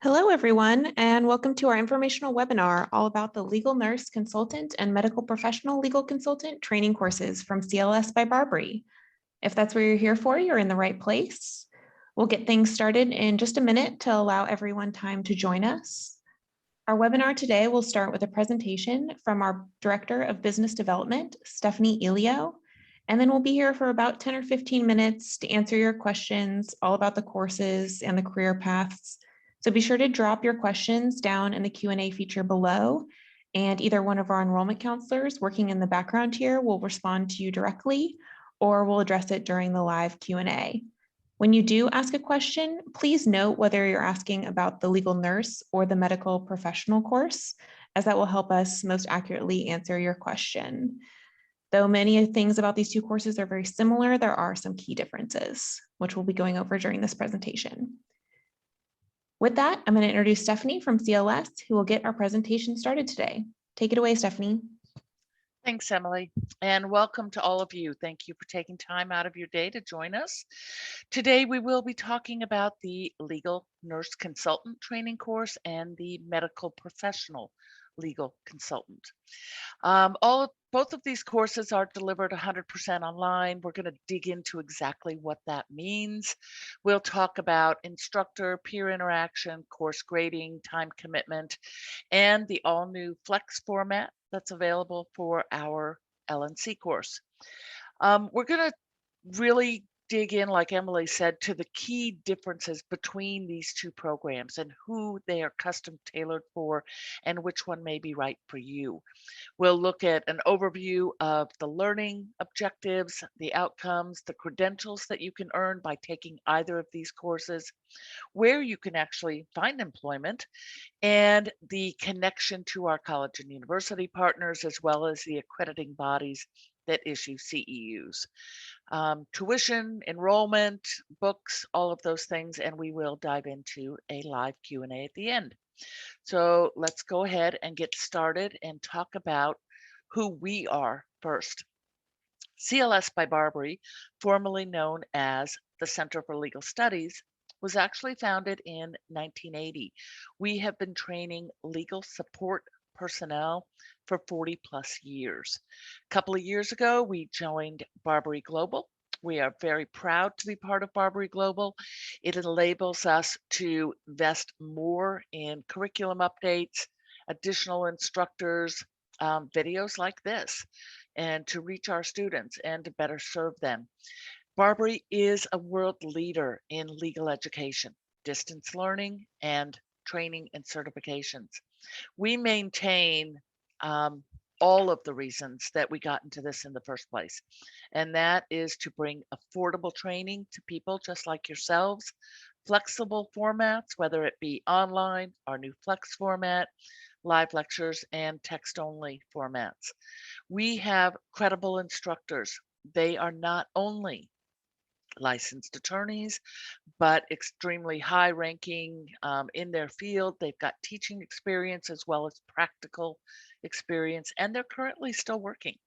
Hello, everyone, and welcome to our informational webinar all about the Legal Nurse Consultant and Medical Professional Legal Consultant training courses from CLS by BARBRI. If that's what you're here for, you're in the right place. We'll get things started in just a minute to allow everyone time to join us. Our webinar today will start with a presentation from our Director of Business Development, Stephanie Elio, and then we'll be here for about 10 or 15 minutes to answer your questions all about the courses and the career paths. So be sure to drop your questions down in the Q&A feature below, and either one of our enrollment counselors working in the background here will respond to you directly, or we'll address it during the live Q&A. When you do ask a question, please note whether you're asking about the legal nurse or the medical professional course, as that will help us most accurately answer your question. Though many things about these two courses are very similar, there are some key differences, which we'll be going over during this presentation. With that, I'm going to introduce Stephanie from CLS, who will get our presentation started today. Take it away, Stephanie. Thanks, Emily, and welcome to all of you. Thank you for taking time out of your day to join us. Today, we will be talking about the Legal Nurse Consultant training course and the Medical Professional Legal Consultant. Both of these courses are delivered 100% online. We're going to dig into exactly what that means. We'll talk about instructor, peer interaction, course grading, time commitment, and the all-new Flex format that's available for our LNC course. We're going to really dig in, like Emily said, to the key differences between these two programs and who they are custom tailored for and which one may be right for you. We'll look at an overview of the learning objectives, the outcomes, the credentials that you can earn by taking either of these courses, where you can actually find employment, and the connection to our college and university partners, as well as the accrediting bodies that issue CEUs. Tuition, enrollment, books, all of those things, and we will dive into a live Q&A at the end. So let's go ahead and get started and talk about who we are first. CLS by BARBRI, formerly known as the Center for Legal Studies, was actually founded in 1980. We have been training legal support personnel for 40 plus years. A couple of years ago, we joined BARBRI Global. We are very proud to be part of BARBRI Global. It enables us to invest more in curriculum updates, additional instructors, videos like this, and to reach our students and to better serve them. BARBRI is a world leader in legal education, distance learning, and training and certifications. We maintain all of the reasons that we got into this in the first place. And that is to bring affordable training to people just like yourselves, flexible formats, whether it be online, our new Flex format, live lectures, and text-only formats. We have credible instructors. They are not only licensed attorneys, but extremely high ranking in their field. They've got teaching experience as well as practical experience, and they're currently still working,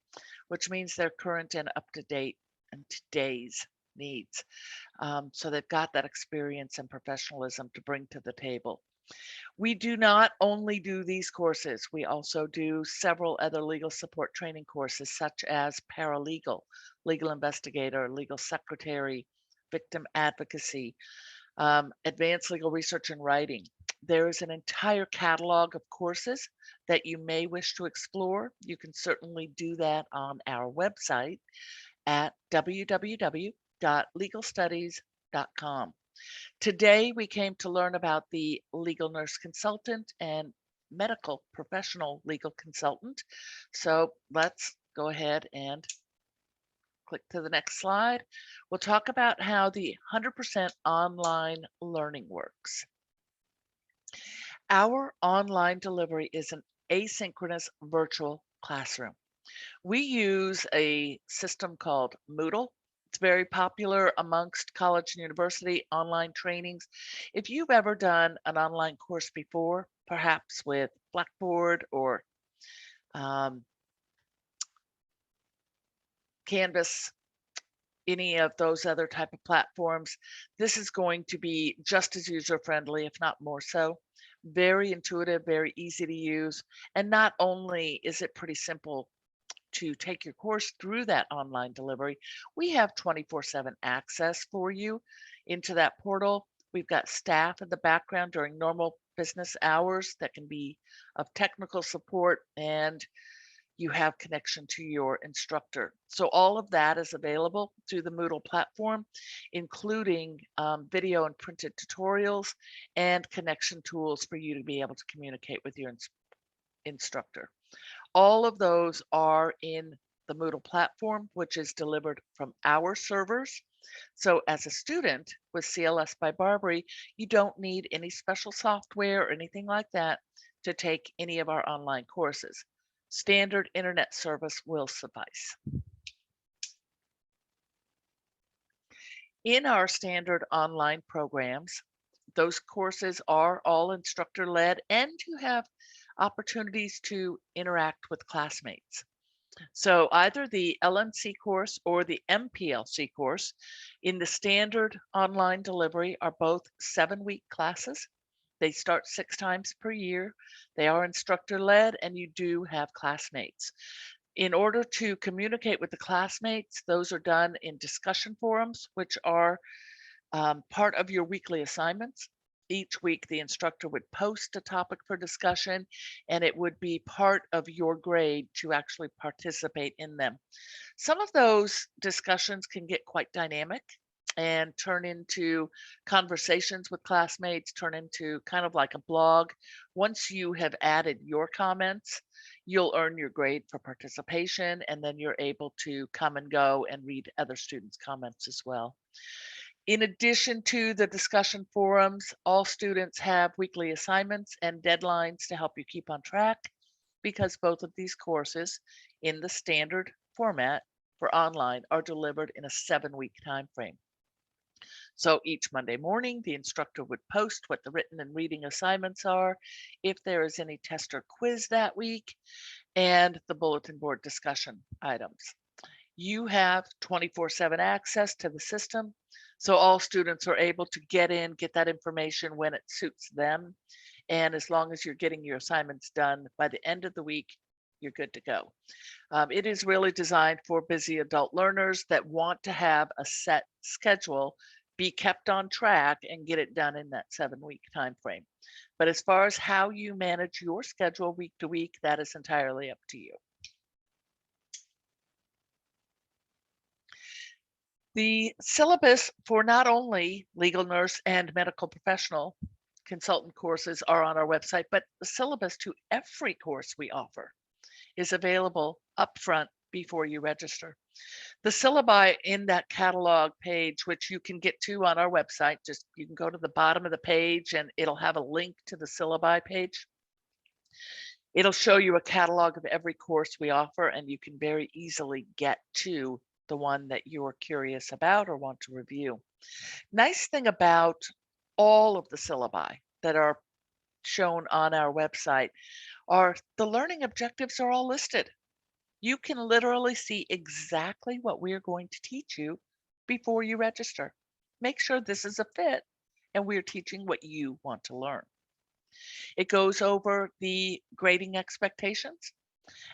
which means they're current and up to date and today's needs. So they've got that experience and professionalism to bring to the table. We do not only do these courses, we also do several other legal support training courses, such as paralegal, legal investigator, legal secretary, victim advocacy, advanced legal research and writing. There is an entire catalog of courses that you may wish to explore. You can certainly do that on our website at www.legalstudies.com. Today, we came to learn about the Legal Nurse Consultant and Medical Professional Legal Consultant. So let's go ahead and click to the next slide. We'll talk about how the 100% online learning works. Our online delivery is an asynchronous virtual classroom. We use a system called Moodle. It's very popular amongst college and university online trainings. If you've ever done an online course before, perhaps with Blackboard or Canvas, any of those other type of platforms, this is going to be just as user-friendly, if not more so. Very intuitive, very easy to use. And not only is it pretty simple to take your course through that online delivery, we have 24/7 access for you into that portal. We've got staff in the background during normal business hours that can be of technical support, and you have connection to your instructor. So all of that is available through the Moodle platform, including video and printed tutorials and connection tools for you to be able to communicate with your instructor. All of those are in the Moodle platform, which is delivered from our servers. So as a student with CLS by BARBRI, you don't need any special software or anything like that to take any of our online courses. Standard internet service will suffice. In our standard online programs, those courses are all instructor-led, and you have opportunities to interact with classmates. So either the LNC course or the MPLC course in the standard online delivery are both 7-week classes. They start 6 times per year. They are instructor-led, and you do have classmates. In order to communicate with the classmates, those are done in discussion forums, which are part of your weekly assignments. Each week, the instructor would post a topic for discussion, and it would be part of your grade to actually participate in them. Some of those discussions can get quite dynamic and turn into conversations with classmates, turn into kind of like a blog. Once you have added your comments, you'll earn your grade for participation, and then you're able to come and go and read other students' comments as well. In addition to the discussion forums, all students have weekly assignments and deadlines to help you keep on track, because both of these courses in the standard format for online are delivered in a 7-week time frame. So each Monday morning, the instructor would post what the written and reading assignments are, if there is any test or quiz that week, and the bulletin board discussion items. You have 24/7 access to the system, so all students are able to get that information when it suits them. And as long as you're getting your assignments done by the end of the week, you're good to go. It is really designed for busy adult learners that want to have a set schedule, be kept on track, and get it done in that 7-week time frame. But as far as how you manage your schedule week to week, that is entirely up to you. The syllabus for not only legal nurse and medical professional consultant courses are on our website, but the syllabus to every course we offer is available upfront before you register. The syllabi in that catalog page, which you can get to on our website, you can go to the bottom of the page and it'll have a link to the syllabi page. It'll show you a catalog of every course we offer, and you can very easily get to the one that you're curious about or want to review. Nice thing about all of the syllabi that are shown on our website are the learning objectives are all listed. You can literally see exactly what we're going to teach you before you register. Make sure this is a fit and we're teaching what you want to learn. It goes over the grading expectations.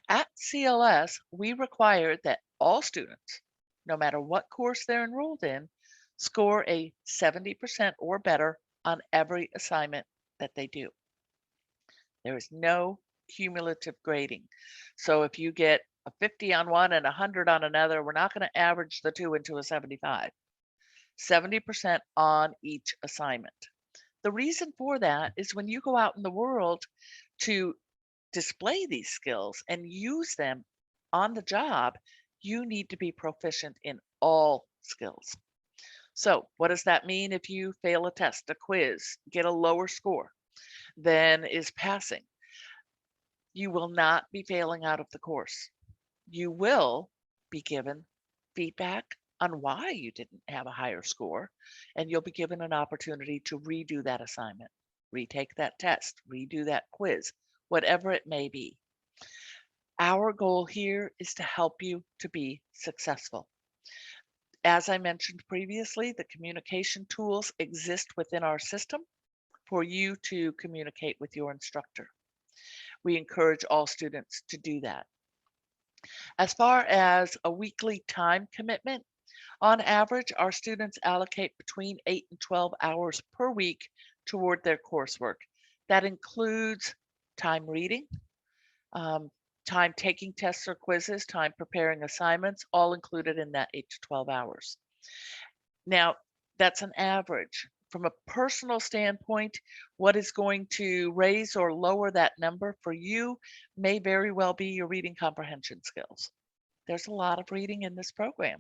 At CLS, we require that all students, no matter what course they're enrolled in, score a 70% or better on every assignment that they do. There is no cumulative grading. So if you get a 50 on one and 100 on another, we're not going to average the two into a 75. 70% on each assignment. The reason for that is when you go out in the world to display these skills and use them on the job, you need to be proficient in all skills. So what does that mean if you fail a test, a quiz, get a lower score than is passing? You will not be failing out of the course. You will be given feedback on why you didn't have a higher score, and you'll be given an opportunity to redo that assignment, retake that test, redo that quiz, whatever it may be. Our goal here is to help you to be successful. As I mentioned previously, the communication tools exist within our system for you to communicate with your instructor. We encourage all students to do that. As far as a weekly time commitment, on average, our students allocate between 8 and 12 hours per week toward their coursework. That includes time reading, um, time taking tests or quizzes, time preparing assignments, all included in that 8 to 12 hours. Now, that's an average. From a personal standpoint, what is going to raise or lower that number for you may very well be your reading comprehension skills. There's a lot of reading in this program.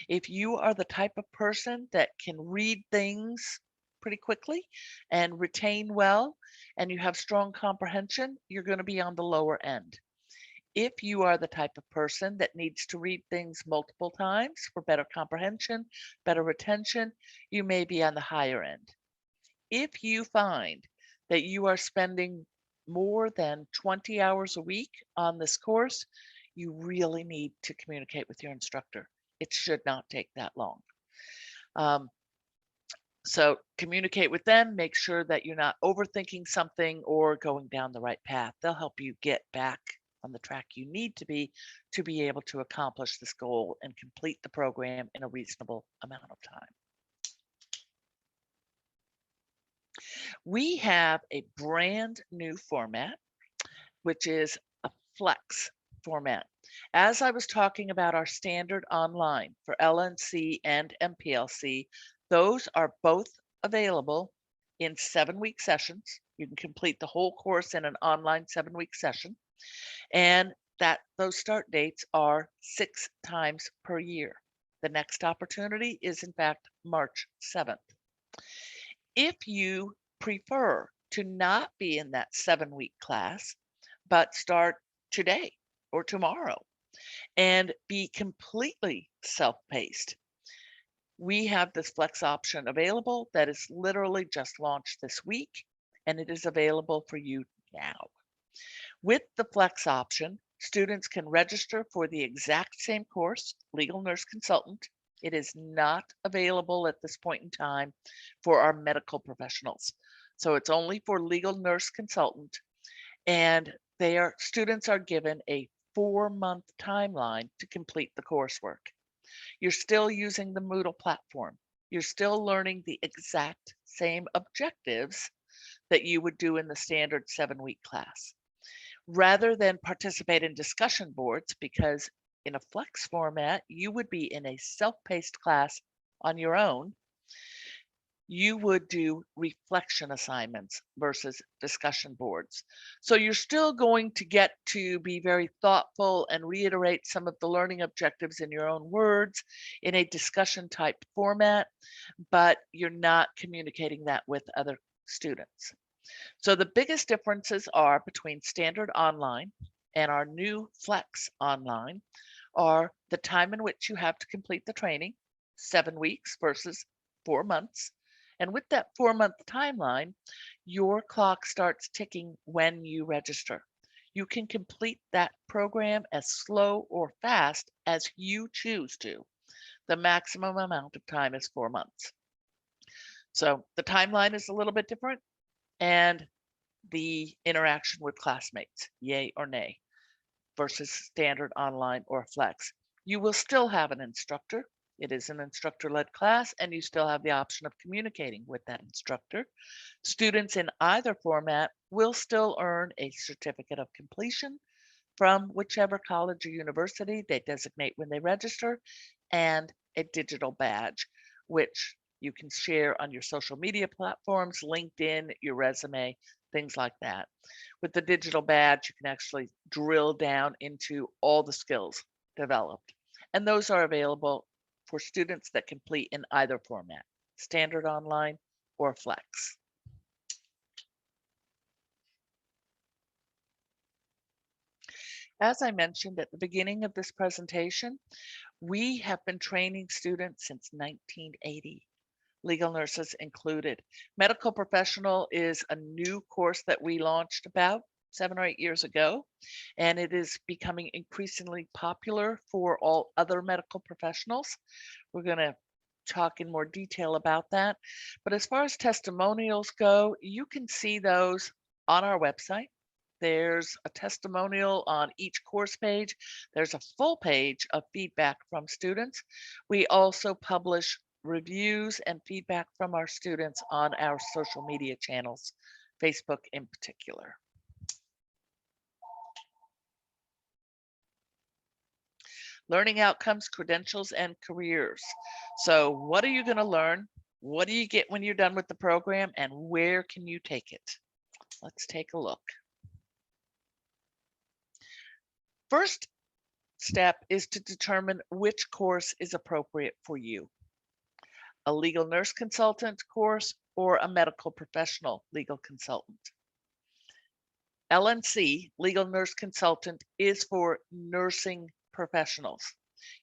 If you are the type of person that can read things pretty quickly and retain well, and you have strong comprehension, you're going to be on the lower end. If you are the type of person that needs to read things multiple times for better comprehension, better retention, you may be on the higher end. If you find that you are spending more than 20 hours a week on this course, you really need to communicate with your instructor. It should not take that long. So communicate with them, make sure that you're not overthinking something or going down the right path. They'll help you get back on the track you need to be able to accomplish this goal and complete the program in a reasonable amount of time. We have a brand new format, which is a flex format. As I was talking about our standard online for LNC and MPLC, those are both available in 7-week sessions. You can complete the whole course in an online 7-week session, and those start dates are 6 times per year. The next opportunity is in fact March 7th. If you prefer to not be in that 7-week class, but start today or tomorrow and be completely self-paced, we have this flex option available that is literally just launched this week, and it is available for you now. With the flex option, students can register for the exact same course, Legal Nurse Consultant. It is not available at this point in time for our medical professionals. So it's only for Legal Nurse Consultant, and students are given a 4-month timeline to complete the coursework. You're still using the Moodle platform. You're still learning the exact same objectives that you would do in the standard 7-week class. Rather than participate in discussion boards, because in a flex format, you would be in a self-paced class on your own, you would do reflection assignments versus discussion boards. So you're still going to get to be very thoughtful and reiterate some of the learning objectives in your own words in a discussion type format, but you're not communicating that with other students. So the biggest differences are between standard online and our new flex online are the time in which you have to complete the training, 7 weeks versus 4 months. And with that 4-month timeline, your clock starts ticking when you register. You can complete that program as slow or fast as you choose to. The maximum amount of time is 4 months. So the timeline is a little bit different, and the interaction with classmates, yay or nay, versus standard online or flex. You will still have an instructor. It is an instructor-led class, and you still have the option of communicating with that instructor. Students in either format will still earn a certificate of completion from whichever college or university they designate when they register, and a digital badge, which you can share on your social media platforms, LinkedIn, your resume, things like that. With the digital badge, you can actually drill down into all the skills developed. And those are available for students that complete in either format, standard online or flex. As I mentioned at the beginning of this presentation, we have been training students since 1980. Legal nurses included. Medical professional is a new course that we launched about 7 or 8 years ago, and it is becoming increasingly popular for all other medical professionals. We're going to talk in more detail about that. But as far as testimonials go, you can see those on our website. There's a testimonial on each course page. There's a full page of feedback from students. We also publish reviews and feedback from our students on our social media channels, Facebook in particular. Learning outcomes, credentials, and careers. So what are you going to learn? What do you get when you're done with the program, and where can you take it? Let's take a look. First step is to determine which course is appropriate for you. A legal nurse consultant course or a medical professional legal consultant. LNC, legal nurse consultant, is for nursing professionals.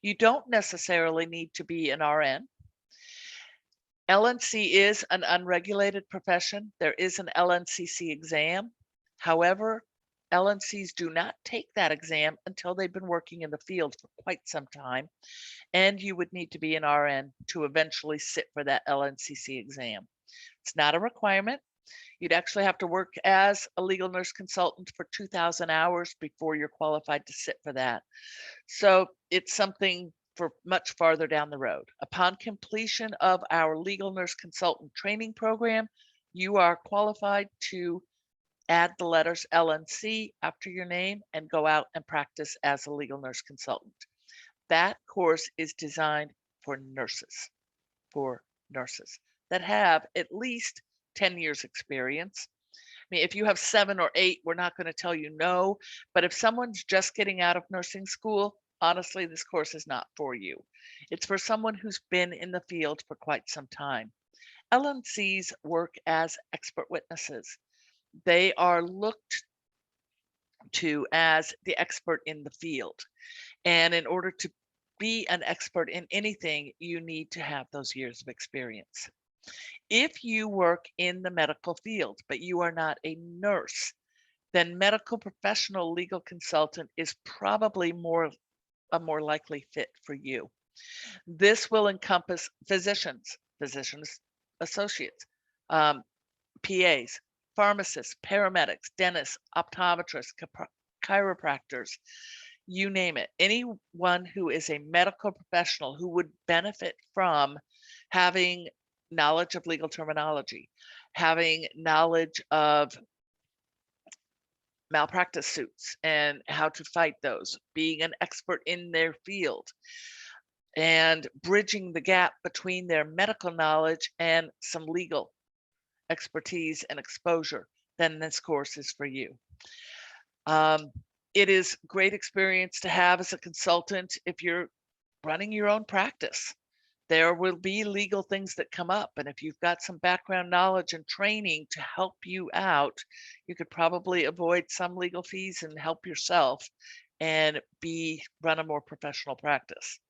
You don't necessarily need to be an RN. LNC is an unregulated profession. There is an LNCC exam. However, LNCs do not take that exam until they've been working in the field for quite some time, and you would need to be an RN to eventually sit for that LNCC exam. It's not a requirement. You'd actually have to work as a legal nurse consultant for 2,000 hours before you're qualified to sit for that. So it's something for much farther down the road. Upon completion of our legal nurse consultant training program, you are qualified to add the letters LNC after your name and go out and practice as a legal nurse consultant. That course is designed for nurses that have at least 10 years experience. I mean, if you have 7 or 8, we're not going to tell you no, but if someone's just getting out of nursing school, honestly, this course is not for you. It's for someone who's been in the field for quite some time. LNCs work as expert witnesses. They are looked to as the expert in the field. And in order to be an expert in anything, you need to have those years of experience. If you work in the medical field, but you are not a nurse, then medical professional legal consultant is probably a more likely fit for you. This will encompass physicians associates, PAs, pharmacists, paramedics, dentists, optometrists, chiropractors, you name it. Anyone who is a medical professional who would benefit from having knowledge of legal terminology, having knowledge of malpractice suits and how to fight those, being an expert in their field, and bridging the gap between their medical knowledge and some legal expertise and exposure, then this course is for you. It is great experience to have as a consultant if you're running your own practice. There will be legal things that come up, and if you've got some background knowledge and training to help you out, you could probably avoid some legal fees and help yourself and run a more professional practice.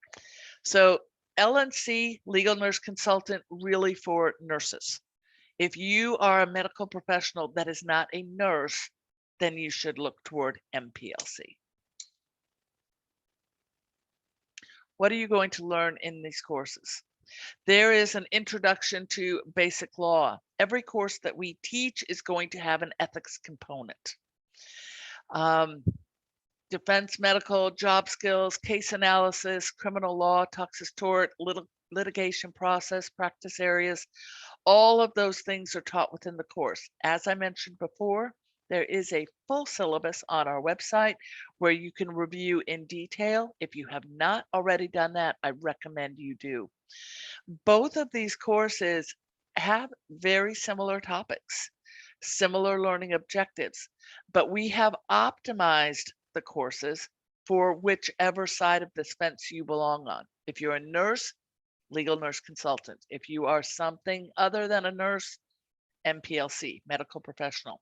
So LNC, legal nurse consultant, really for nurses. If you are a medical professional that is not a nurse, then you should look toward MPLC. What are you going to learn in these courses? There is an introduction to basic law. Every course that we teach is going to have an ethics component. Defense, medical, job skills, case analysis, criminal law, toxis tort, litigation process, practice areas. All of those things are taught within the course. As I mentioned before, there is a full syllabus on our website where you can review in detail. If you have not already done that, I recommend you do. Both of these courses have very similar topics, similar learning objectives, but we have optimized the courses for whichever side of this fence you belong on. If you're a nurse, legal nurse consultant. If you are something other than a nurse, MPLC, medical professional.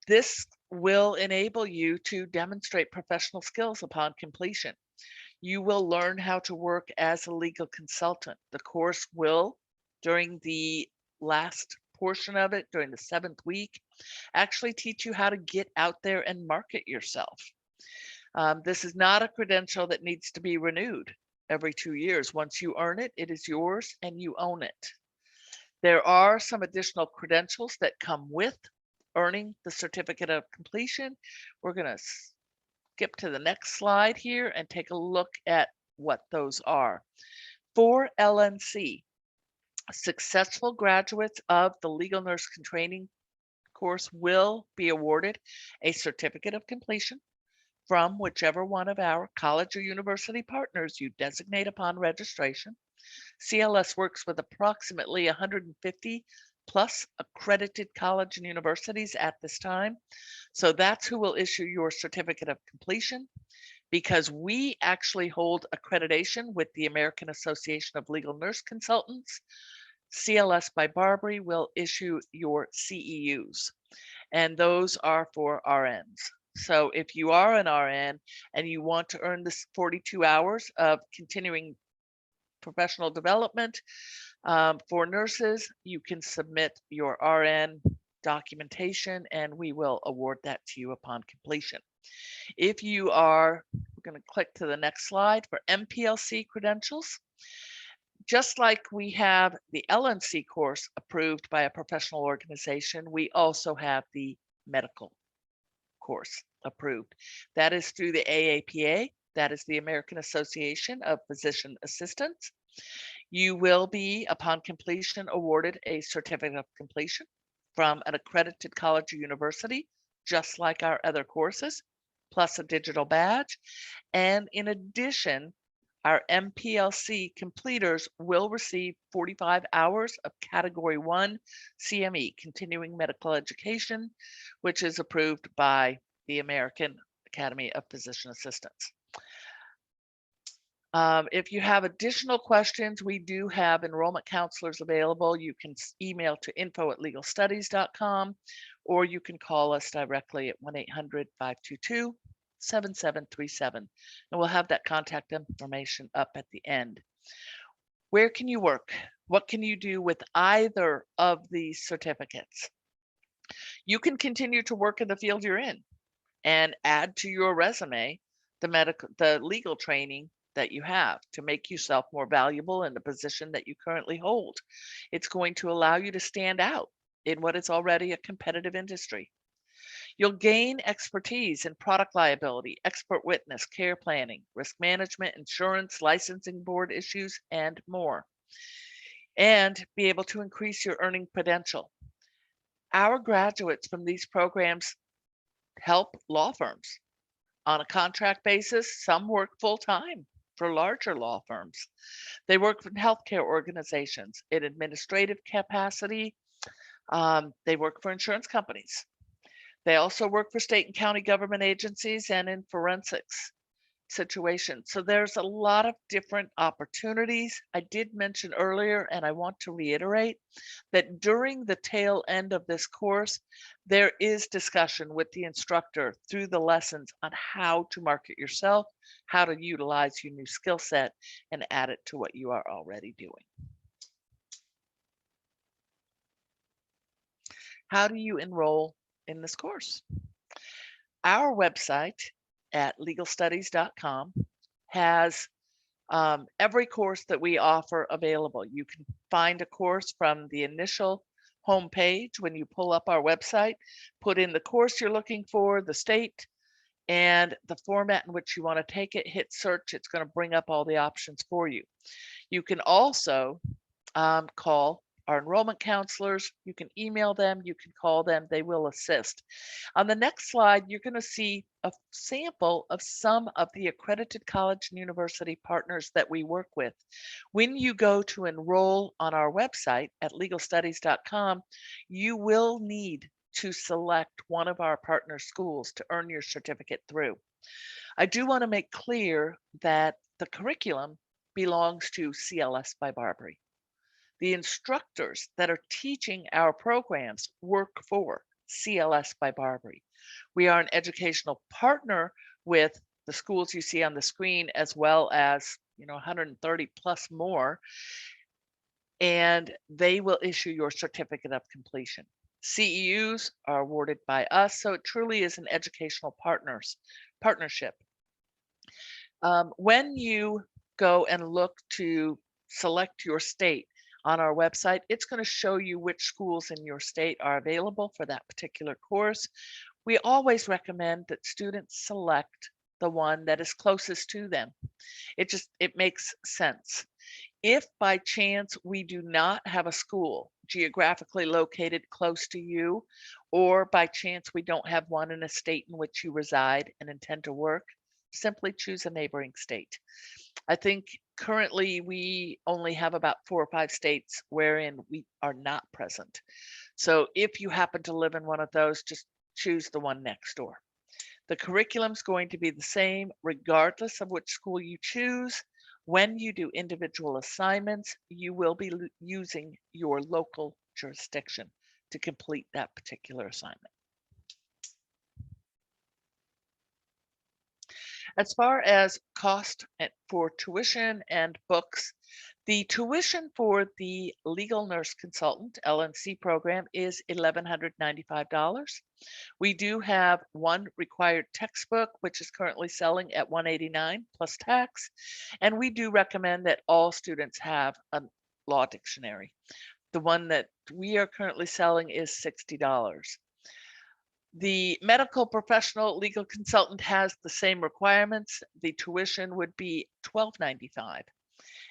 This will enable you to demonstrate professional skills upon completion. You will learn how to work as a legal consultant. The course will, during the last portion of it during the 7th week actually teach you how to get out there and market yourself. This is not a credential that needs to be renewed every 2 years. Once you earn it, it is yours and you own it. There are some additional credentials that come with earning the certificate of completion. We're going to skip to the next slide here and take a look at what those are. For LNC, successful graduates of the legal nurse training course will be awarded a certificate of completion from whichever one of our college or university partners you designate upon registration. CLS works with approximately 150 plus accredited college and universities at this time. So that's who will issue your certificate of completion, because we actually hold accreditation with the American Association of Legal Nurse Consultants. CLS by BARBRI will issue your CEUs, and those are for RNs. So if you are an RN and you want to earn this 42 hours of continuing professional development for nurses, you can submit your RN documentation and we will award that to you upon completion. If you are, we're going to click to the next slide for MPLC credentials. Just like we have the LNC course approved by a professional organization, we also have the medical course approved. That is through the AAPA, that is the American Association of Physician Assistants. You will be, upon completion, awarded a certificate of completion from an accredited college or university, just like our other courses, plus a digital badge. And in addition, our MPLC completers will receive 45 hours of Category 1 CME, Continuing Medical Education, which is approved by the American Academy of Physician Assistants. If you have additional questions, we do have enrollment counselors available. You can email to info@legalstudies.com, or you can call us directly at 1-800-522-7737, and we'll have that contact information up at the end. Where can you work? What can you do with either of these certificates? You can continue to work in the field you're in and add to your resume the legal training that you have to make yourself more valuable in the position that you currently hold. It's going to allow you to stand out in what is already a competitive industry. You'll gain expertise in product liability, expert witness, care planning, risk management, insurance, licensing board issues, and more, and be able to increase your earning potential. Our graduates from these programs help law firms on a contract basis. Some work full-time for larger law firms. They work in healthcare organizations in administrative capacity. They work for insurance companies. They also work for state and county government agencies and in forensics situations. So there's a lot of different opportunities. I did mention earlier, and I want to reiterate, that during the tail end of this course, there is discussion with the instructor through the lessons on how to market yourself, how to utilize your new skill set, and add it to what you are already doing. How do you enroll in this course? Our website at legalstudies.com has every course that we offer available. You can find a course from the initial homepage when you pull up our website, put in the course you're looking for, the state, and the format in which you want to take it, hit search. It's going to bring up all the options for you. You can also call our enrollment counselors. You can email them, you can call them, they will assist. On the next slide, you're going to see a sample of some of the accredited college and university partners that we work with. When you go to enroll on our website at legalstudies.com, you will need to select one of our partner schools to earn your certificate through. I do want to make clear that the curriculum belongs to CLS by BARBRI. The instructors that are teaching our programs work for CLS by BARBRI. We are an educational partner with the schools you see on the screen, as well as 130 plus more. and they will issue your certificate of completion. CEUs are awarded by us, so it truly is an educational partnership. When you go and look to select your state on our website, it's going to show you which schools in your state are available for that particular course. We always recommend that students select the one that is closest to them. It makes sense. If by chance we do not have a school geographically located close to you, or by chance we don't have one in a state in which you reside and intend to work, simply choose a neighboring state. I think currently we only have about 4 or 5 states wherein we are not present. So if you happen to live in one of those, just choose the one next door. The curriculum is going to be the same regardless of which school you choose. When you do individual assignments, you will be using your local jurisdiction to complete that particular assignment. As far as cost for tuition and books, the tuition for the Legal Nurse Consultant LNC program is $1,195. We do have one required textbook, which is currently selling at $189 plus tax, and we do recommend that all students have a law dictionary. The one that we are currently selling is $60. The medical professional legal consultant has the same requirements. The tuition would be $12.95.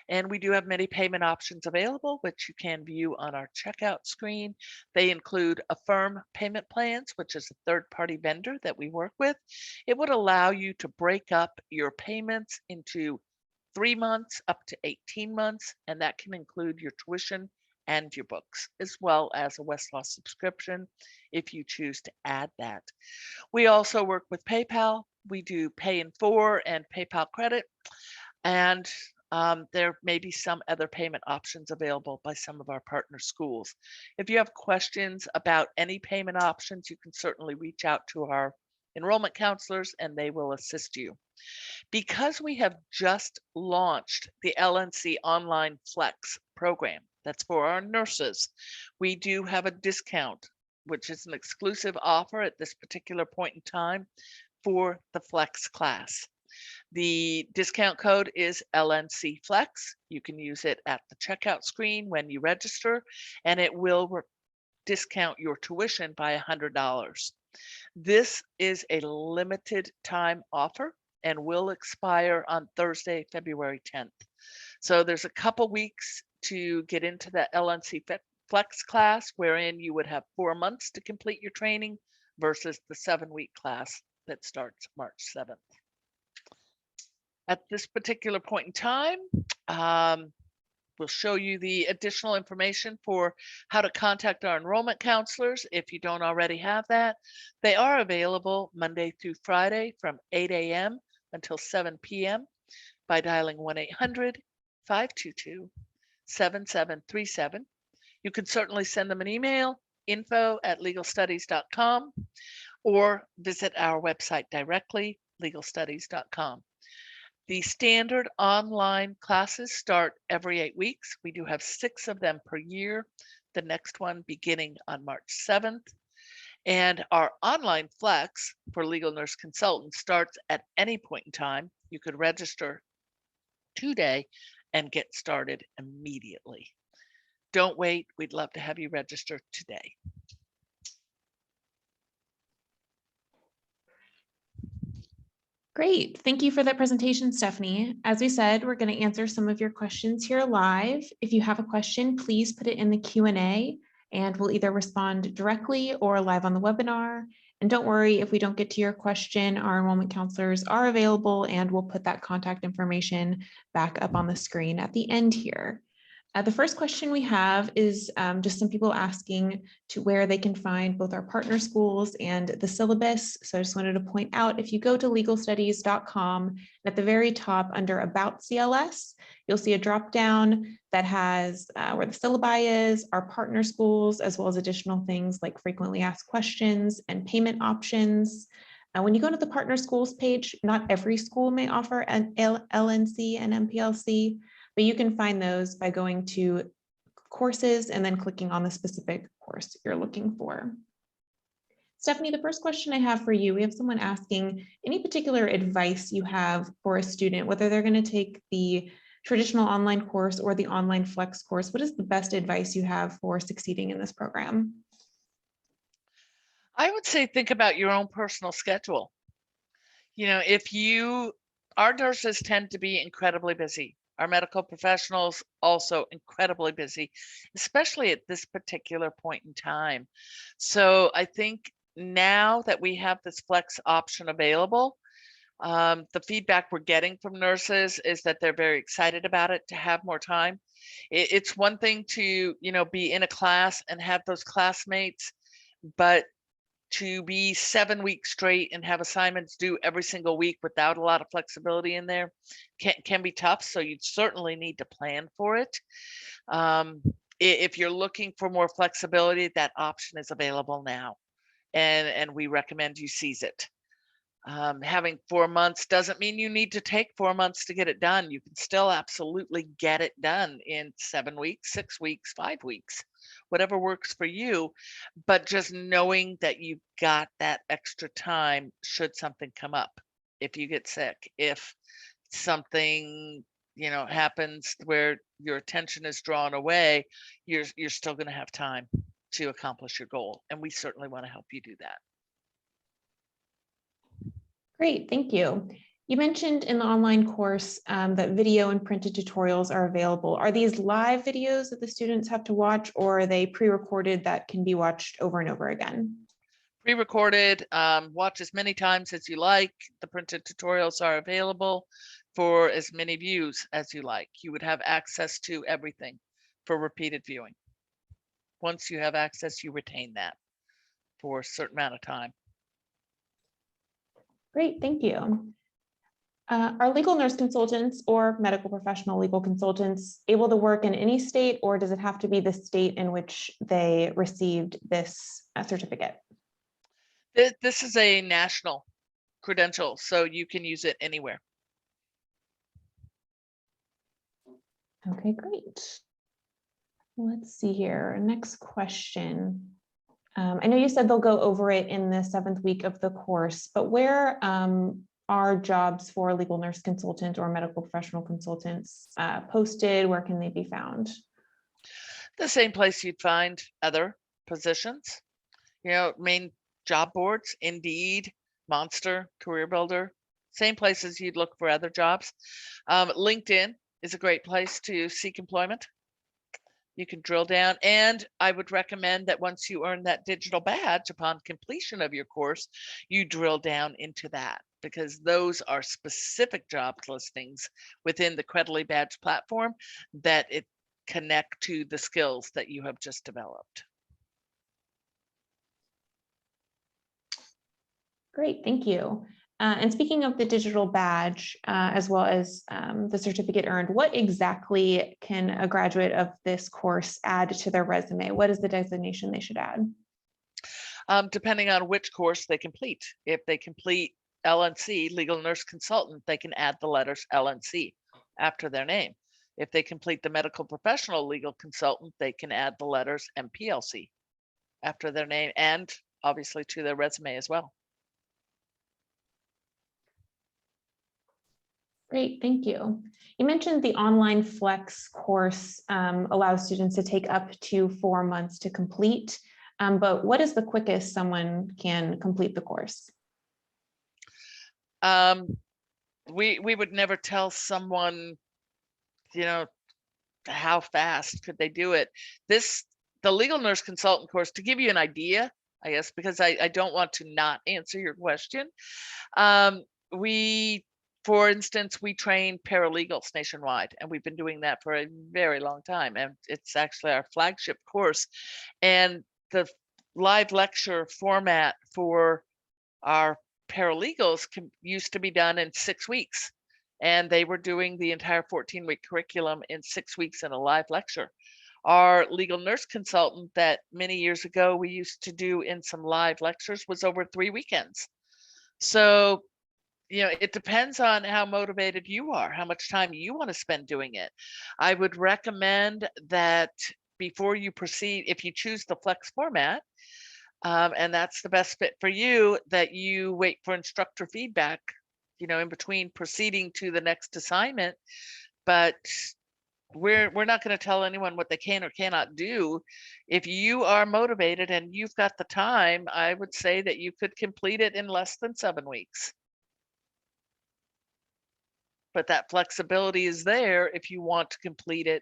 And we do have many payment options available, which you can view on our checkout screen. They include Affirm payment plans, which is a third-party vendor that we work with. It would allow you to break up your payments into 3 months up to 18 months, and that can include your tuition and your books, as well as a Westlaw subscription if you choose to add that. We also work with PayPal. We do Pay in 4 and PayPal credit, and there may be some other payment options available by some of our partner schools. If you have questions about any payment options, you can certainly reach out to our enrollment counselors and they will assist you. Because we have just launched the LNC Online Flex program, that's for our nurses, we do have a discount, which is an exclusive offer at this particular point in time for the Flex class. The discount code is LNC Flex. You can use it at the checkout screen when you register, and it will discount your tuition by $100. This is a limited time offer and will expire on Thursday, February 10th. So there's a couple weeks to get into that LNC Flex class, wherein you would have 4 months to complete your training versus the 7-week class that starts March 7th. At this particular point in time, we'll show you the additional information for how to contact our enrollment counselors if you don't already have that. They are available Monday through Friday from 8 a.m. until 7 p.m. by dialing 1-800-522-7737. You can certainly send them an email, info@legalstudies.com, or visit our website directly, legalstudies.com. The standard online classes start every 8 weeks. We do have 6 of them per year, the next one beginning on March 7th. And our online flex for legal nurse consultants starts at any point in time. You could register today and get started immediately. Don't wait. We'd love to have you register today. Great. Thank you for that presentation, Stephanie. As we said, we're going to answer some of your questions here live. If you have a question, please put it in the Q&A and we'll either respond directly or live on the webinar. And don't worry if we don't get to your question, our enrollment counselors are available and we'll put that contact information back up on the screen at the end here. The first question we have is just some people asking to where they can find both our partner schools and the syllabus. So I just wanted to point out, if you go to legalstudies.com, at the very top under About CLS, you'll see a drop down that has where the syllabi is, our partner schools, as well as additional things like frequently asked questions and payment options. When you go to the partner schools page, not every school may offer an LNC and MPLC, but you can find those by going to courses and then clicking on the specific course you're looking for. Stephanie, the first question I have for you, we have someone asking any particular advice you have for a student, whether they're going to take the traditional online course or the online flex course. What is the best advice you have for succeeding in this program? I would say think about your own personal schedule. You know, our nurses tend to be incredibly busy. Our medical professionals also incredibly busy, especially at this particular point in time. So I think now that we have this flex option available, the feedback we're getting from nurses is that they're very excited about it to have more time. It's one thing to, be in a class and have those classmates, but to be 7 weeks straight and have assignments due every single week without a lot of flexibility in there can be tough. So you certainly need to plan for it. If you're looking for more flexibility, that option is available now, and we recommend you seize it. Having 4 months doesn't mean you need to take 4 months to get it done. You can still absolutely get it done in 7 weeks, 6 weeks, 5 weeks, whatever works for you. But just knowing that you've got that extra time should something come up. If you get sick, if something happens where your attention is drawn away, you're still going to have time to accomplish your goal, and we certainly want to help you do that. Great, thank you. You mentioned in the online course that video and printed tutorials are available. Are these live videos that the students have to watch, or are they pre-recorded that can be watched over and over again? Pre-recorded, watch as many times as you like. The printed tutorials are available for as many views as you like. You would have access to everything for repeated viewing. Once you have access, you retain that for a certain amount of time. Great, thank you. Are legal nurse consultants or medical professional legal consultants able to work in any state, or does it have to be the state in which they received this certificate? This is a national credential, so you can use it anywhere. Okay, great. Let's see here. Next question. I know you said they'll go over it in the 7th week of the course, but where are jobs for legal nurse consultant or medical professional consultants posted? Where can they be found? The same place you'd find other positions. Main job boards, Indeed, Monster, Career Builder, same places you'd look for other jobs. LinkedIn is a great place to seek employment. You can drill down, and I would recommend that once you earn that digital badge upon completion of your course, you drill down into that, because those are specific job listings within the Credentials badge platform that it connect to the skills that you have just developed. Great, thank you. And speaking of the digital badge, as well as the certificate earned, what exactly can a graduate of this course add to their resume? What is the designation they should add? Depending on which course they complete. If they complete LNC, Legal Nurse Consultant, they can add the letters LNC after their name. If they complete the Medical Professional Legal Consultant, they can add the letters MPLC after their name, and obviously to their resume as well. Great, thank you. You mentioned the online flex course allows students to take up to 4 months to complete, but what is the quickest someone can complete the course? We would never tell someone, how fast could they do it. The Legal Nurse Consultant course, to give you an idea, I guess, because I don't want to not answer your question. For instance, we train paralegals nationwide, and we've been doing that for a very long time. And it's actually our flagship course. And the live lecture format for our paralegals used to be done in 6 weeks. And they were doing the entire 14-week curriculum in 6 weeks in a live lecture. Our legal nurse consultant that many years ago we used to do in some live lectures was over 3 weekends. So it depends on how motivated you are, how much time you want to spend doing it. I would recommend that before you proceed, if you choose the flex format, and that's the best fit for you, that you wait for instructor feedback, in between proceeding to the next assignment. But we're not going to tell anyone what they can or cannot do. If you are motivated and you've got the time, I would say that you could complete it in less than 7 weeks. But that flexibility is there if you want to complete it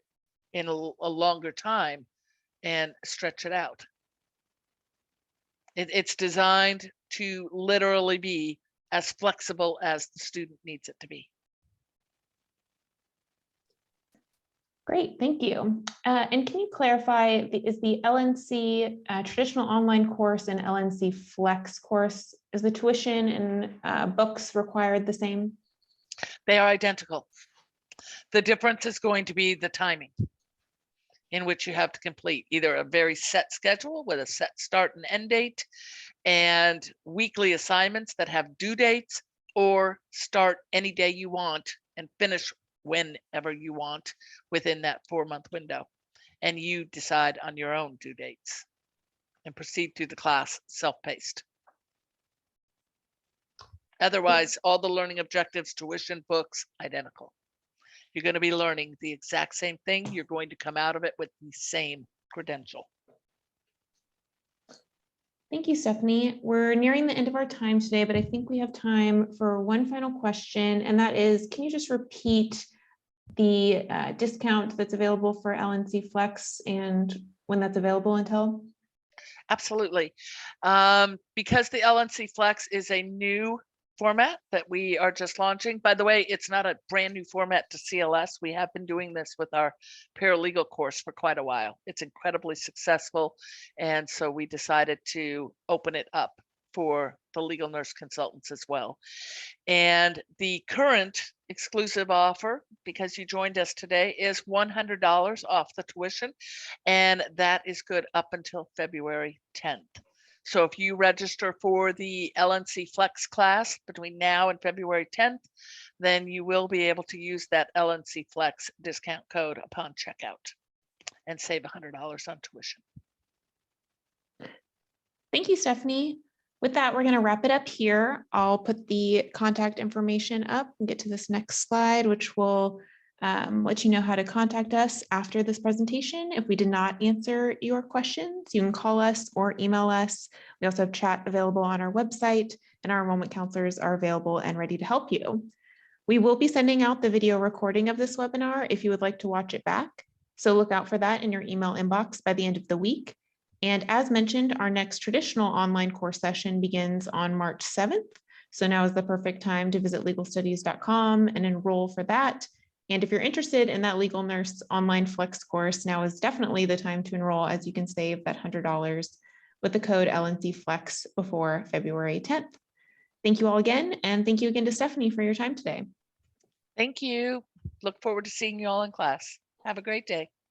in a longer time and stretch it out. It's designed to literally be as flexible as the student needs it to be. Great, thank you. And can you clarify, is the LNC traditional online course and LNC Flex course, is the tuition and books required the same? They are identical. The difference is going to be the timing in which you have to complete either a very set schedule with a set start and end date and weekly assignments that have due dates, or start any day you want and finish whenever you want within that 4-month window. And you decide on your own due dates and proceed through the class self-paced. Otherwise, all the learning objectives, tuition, books, identical. You're going to be learning the exact same thing. You're going to come out of it with the same credential. Thank you, Stephanie. We're nearing the end of our time today, but I think we have time for one final question, and that is, can you just repeat the discount that's available for LNC Flex and when that's available until? Absolutely. Because the LNC Flex is a new format that we are just launching. By the way, it's not a brand new format to CLS. We have been doing this with our paralegal course for quite a while. It's incredibly successful. And so we decided to open it up for the legal nurse consultants as well. And the current exclusive offer, because you joined us today, is $100 off the tuition. And that is good up until February 10th. So if you register for the LNC Flex class between now and February 10th, then you will be able to use that LNC Flex discount code upon checkout and save $100 on tuition. Thank you, Stephanie. With that, we're going to wrap it up here. I'll put the contact information up and get to this next slide, which will let you know how to contact us after this presentation. If we did not answer your questions, you can call us or email us. We also have chat available on our website, and our enrollment counselors are available and ready to help you. We will be sending out the video recording of this webinar if you would like to watch it back. So look out for that in your email inbox by the end of the week. And as mentioned, our next traditional online course session begins on March 7th. So now is the perfect time to visit legalstudies.com and enroll for that. And if you're interested in that legal nurse online flex course, now is definitely the time to enroll, as you can save that $100 with the code LNC Flex before February 10th. Thank you all again. And thank you again to Stephanie for your time today. Thank you. Look forward to seeing you all in class. Have a great day.